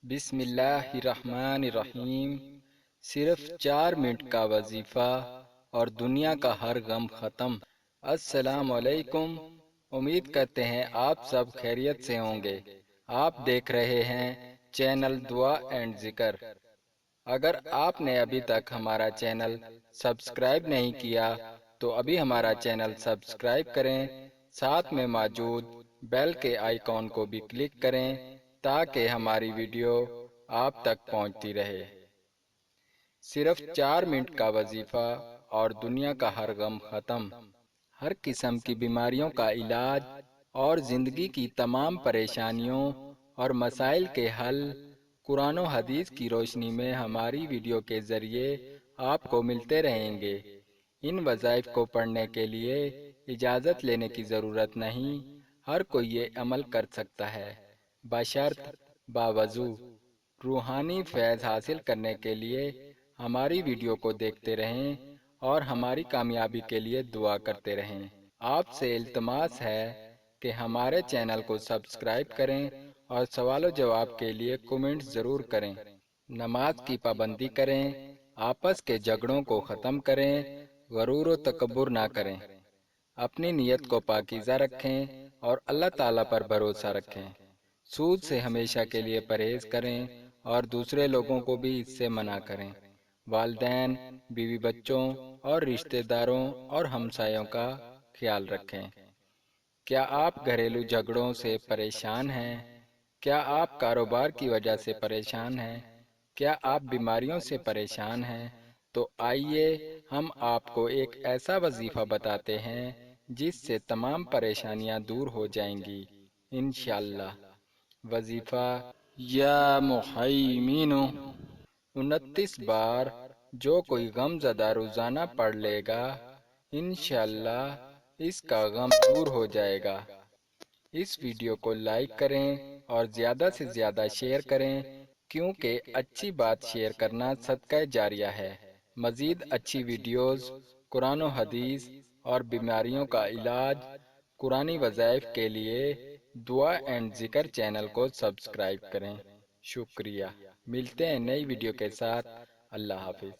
بسم اللہ الرحمن الرحیم۔ صرف 4 منٹ کا وظیفہ اور دنیا کا ہر غم ختم۔ السلام علیکم، امید کرتے ہیں آپ سب خیریت سے ہوں گے۔ آپ دیکھ رہے ہیں چینل دعا اینڈ ذکر۔ اگر آپ نے ابھی تک ہمارا چینل سبسکرائب نہیں کیا تو ابھی ہمارا چینل سبسکرائب کریں، ساتھ میں موجود بیل کے آئیکن کو بھی کلک کریں تاکہ ہماری ویڈیو آپ تک پہنچتی رہے۔ صرف 4 منٹ کا وظیفہ اور دنیا کا ہر غم ختم۔ ہر قسم کی بیماریوں کا علاج اور زندگی کی تمام پریشانیوں اور مسائل کے حل قرآن و حدیث کی روشنی میں ہماری ویڈیو کے ذریعے آپ کو ملتے رہیں گے۔ ان وظائف کو پڑھنے کے لیے اجازت لینے کی ضرورت نہیں، ہر کوئی یہ عمل کر سکتا ہے، بشرط باوضو۔ روحانی فیض حاصل کرنے کے لیے ہماری ویڈیو کو دیکھتے رہیں اور ہماری کامیابی کے لیے دعا کرتے رہیں۔ آپ سے التماس ہے کہ ہمارے چینل کو سبسکرائب کریں اور سوال و جواب کے لیے کومنٹ ضرور کریں۔ نماز کی پابندی کریں، آپس کے جھگڑوں کو ختم کریں، غرور و تکبر نہ کریں، اپنی نیت کو پاکیزہ رکھیں اور اللہ تعالیٰ پر بھروسہ رکھیں۔ سود سے ہمیشہ کے لیے پرہیز کریں اور دوسرے لوگوں کو بھی اس سے منع کریں۔ والدین، بیوی بچوں اور رشتہ داروں اور ہمسایوں کا خیال رکھیں۔ کیا آپ گھریلو جھگڑوں سے پریشان ہیں؟ کیا آپ کاروبار کی وجہ سے پریشان ہیں؟ کیا آپ بیماریوں سے پریشان ہیں؟ تو آئیے ہم آپ کو ایک ایسا وظیفہ بتاتے ہیں جس سے تمام پریشانیاں دور ہو جائیں گی انشاءاللہ۔ وظیفہ یا محیمین، 29 بار جو کوئی غم زدہ روزانہ پڑھ لے گا انشاءاللہ اس کا غم دور ہو جائے گا۔ اس ویڈیو کو لائک کریں اور زیادہ سے زیادہ شیئر کریں کیونکہ اچھی بات شیئر کرنا صدقہ جاریہ ہے۔ مزید اچھی ویڈیوز، قرآن و حدیث اور بیماریوں کا علاج، قرآنی وظائف کے لیے دعا اینڈ ذکر چینل کو سبسکرائب کریں۔ شکریہ۔ ملتے ہیں نئی ویڈیو کے ساتھ۔ اللہ حافظ۔